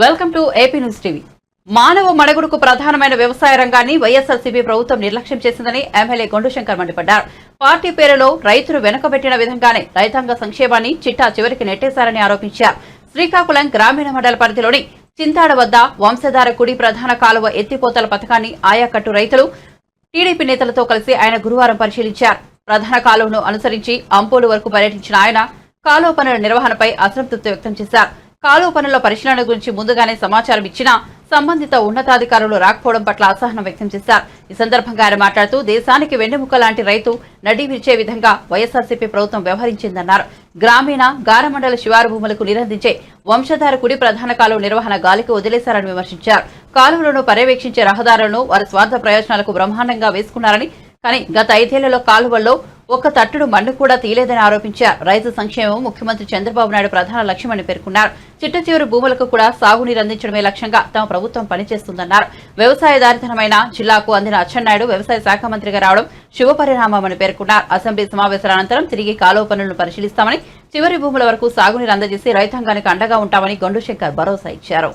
Welcome to AP news TV. మానవ మనుగడకు ప్రధానమైన వ్యవసాయ రంగాన్ని వైఎస్ఆర్సీపీ ప్రభుత్వం నిర్లక్ష్యం చేసిందని ఎమ్మెల్యే గొండుశంకర్ మండిపడ్డారు. పార్టీ పేరులో రైతులు వెనుకబెట్టిన విధంగానే రైతాంగ సంక్షేమాన్ని చిట్టా చివరికి నెట్టేశారని ఆరోపించారు. శ్రీకాకుళం గ్రామీణ మండల పరిధిలోని చింతాడ వద్ద వంశధార కుడి ప్రధాన కాలువ ఎత్తిపోతల పథకాన్ని ఆయాకట్టు రైతులు టీడీపీ నేతలతో కలిసి ఆయన గురువారం పరిశీలించారు. ప్రధాన కాలువను అనుసరించి అంపోలు వరకు పర్యటించిన ఆయన కాలువ పనుల నిర్వహణపై అసంతృప్తి వ్యక్తం చేశారు. కాలువ పనుల పరిశీలన గురించి ముందుగానే సమాచారం ఇచ్చినా సంబంధిత ఉన్నతాధికారులు రాకపోవడం పట్ల అసహనం వ్యక్తం చేశారు. ఈ సందర్భంగా ఆయన మాట్లాడుతూ దేశానికి వెన్నెముక లాంటి రైతు నడి విరిచే విధంగా వైఎస్ఆర్సీపీ ప్రభుత్వం వ్యవహరించిందన్నారు. గ్రామీణ గారమండల శివారు భూములకు నిరందించే వంశధార కుడి ప్రధాన కాలువ నిర్వహణ గాలికి వదిలేశారని విమర్శించారు. కాలువలను పర్యవేక్షించే రహదారులను వారి స్వార్థ ప్రయోజనాలకు బ్రహ్మాండంగా వేసుకున్నారని, కానీ గత 5 ఏళ్లలో కాలువల్లో ఒక్క తట్టుడు మన్ను కూడా తీయలేదని ఆరోపించారు. రైతు సంక్షేమం ముఖ్యమంత్రి చంద్రబాబు నాయుడు ప్రధాన లక్ష్యమని పేర్కొన్నారు. చిట్ట చివరి భూములకు కూడా సాగునీరు అందించడమే లక్ష్యంగా తమ ప్రభుత్వం పనిచేస్తుందన్నారు. వ్యవసాయదారితనమైన జిల్లాకు అందిన అచ్చెన్నాయుడు వ్యవసాయ శాఖ మంత్రిగా రావడం శుభపరిణామమని పేర్కొన్నారు. అసెంబ్లీ సమావేశాల అనంతరం తిరిగి కాలువ పనులను పరిశీలిస్తామని, చివరి భూముల వరకు సాగునీరు అందజేసి రైతాంగానికి అండగా ఉంటామని గొండుశంకర్ భరోసా ఇచ్చారు.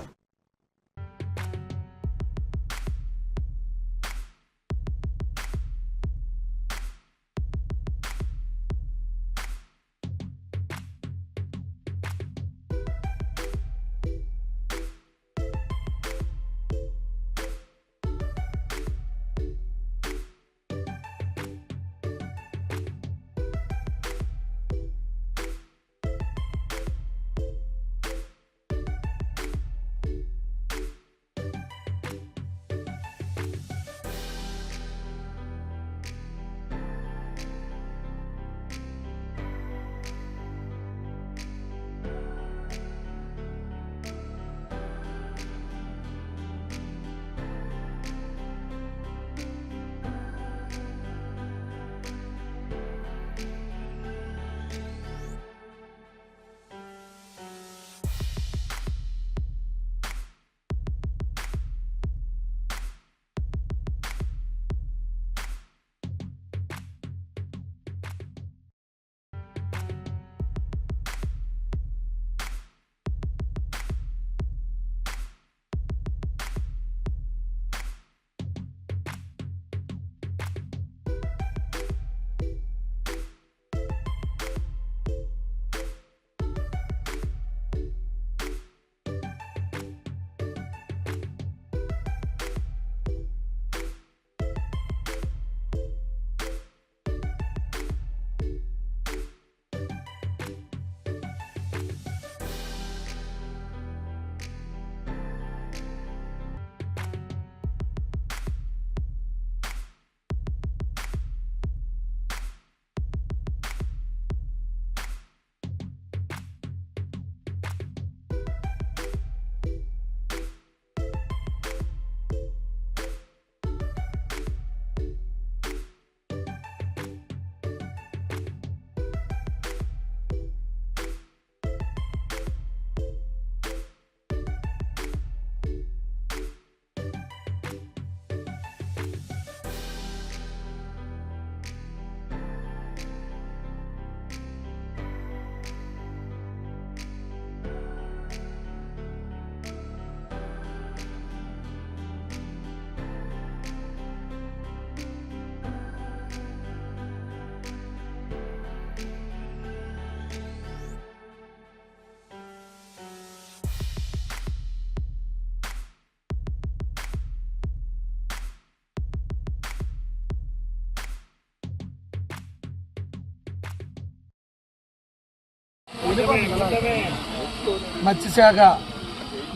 మత్స్యశాఖ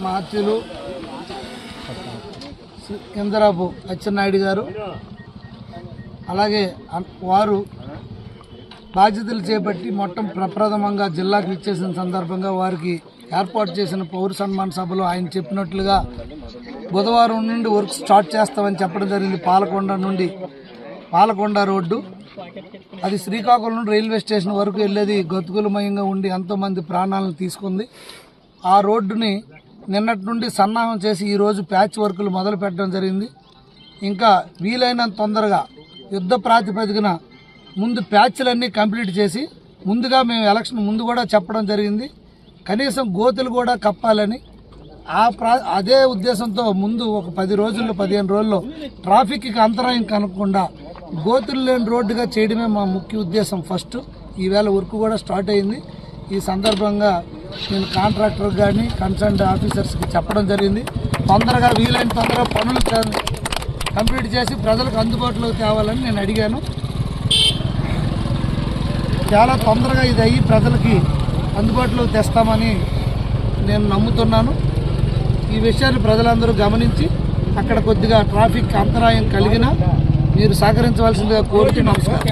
మాత్యులు ఇంద్రాపు అచ్చెన్నాయుడు గారు, అలాగే వారు బాధ్యతలు చేపట్టి ప్రప్రథమంగా జిల్లాకు ఇచ్చేసిన సందర్భంగా వారికి ఏర్పాటు చేసిన పౌర సన్మాన సభలో ఆయన చెప్పినట్లుగా బుధవారం నుండి వర్క్ స్టార్ట్ చేస్తామని చెప్పడం జరిగింది. పాలకొండ రోడ్డు అది శ్రీకాకుళం నుండి రైల్వే స్టేషన్ వరకు వెళ్ళేది గతుకులమయంగా ఉండి ఎంతోమంది ప్రాణాలను తీసుకుంది. ఆ రోడ్డుని నిన్నటి నుండి సన్నాహం చేసి ఈరోజు ప్యాచ్ వర్కులు మొదలు పెట్టడం జరిగింది. ఇంకా వీలైనంత తొందరగా యుద్ధ ప్రాతిపదికన ముందు ప్యాచ్లన్నీ కంప్లీట్ చేసి, ముందుగా మేము ఎలక్షన్ ముందు కూడా చెప్పడం జరిగింది, కనీసం గోతులు కూడా కప్పాలని, అదే ఉద్దేశంతో ముందు ఒక 10 రోజుల్లో 15 రోజుల్లో ట్రాఫిక్కి అంతరాయం కలగకుండా గోతులు లేని రోడ్డుగా చేయడమే మా ముఖ్య ఉద్దేశం ఫస్ట్. ఈవేళ వర్క్ కూడా స్టార్ట్ అయింది. ఈ సందర్భంగా నేను కాంట్రాక్టర్ కానీ కన్సర్న్ ఆఫీసర్స్కి చెప్పడం జరిగింది. తొందరగా వీలైన తొందరగా పనులు కంప్లీట్ చేసి ప్రజలకు అందుబాటులోకి తేవాలని నేను అడిగాను. చాలా తొందరగా ఇది అయ్యి ప్రజలకి అందుబాటులోకి తెస్తామని నేను నమ్ముతున్నాను. ఈ విషయాన్ని ప్రజలందరూ గమనించి అక్కడ కొద్దిగా ట్రాఫిక్ అంతరాయం కలిగినా మీరు సహకరించవలసిందిగా కోరుతూ నమస్కారం.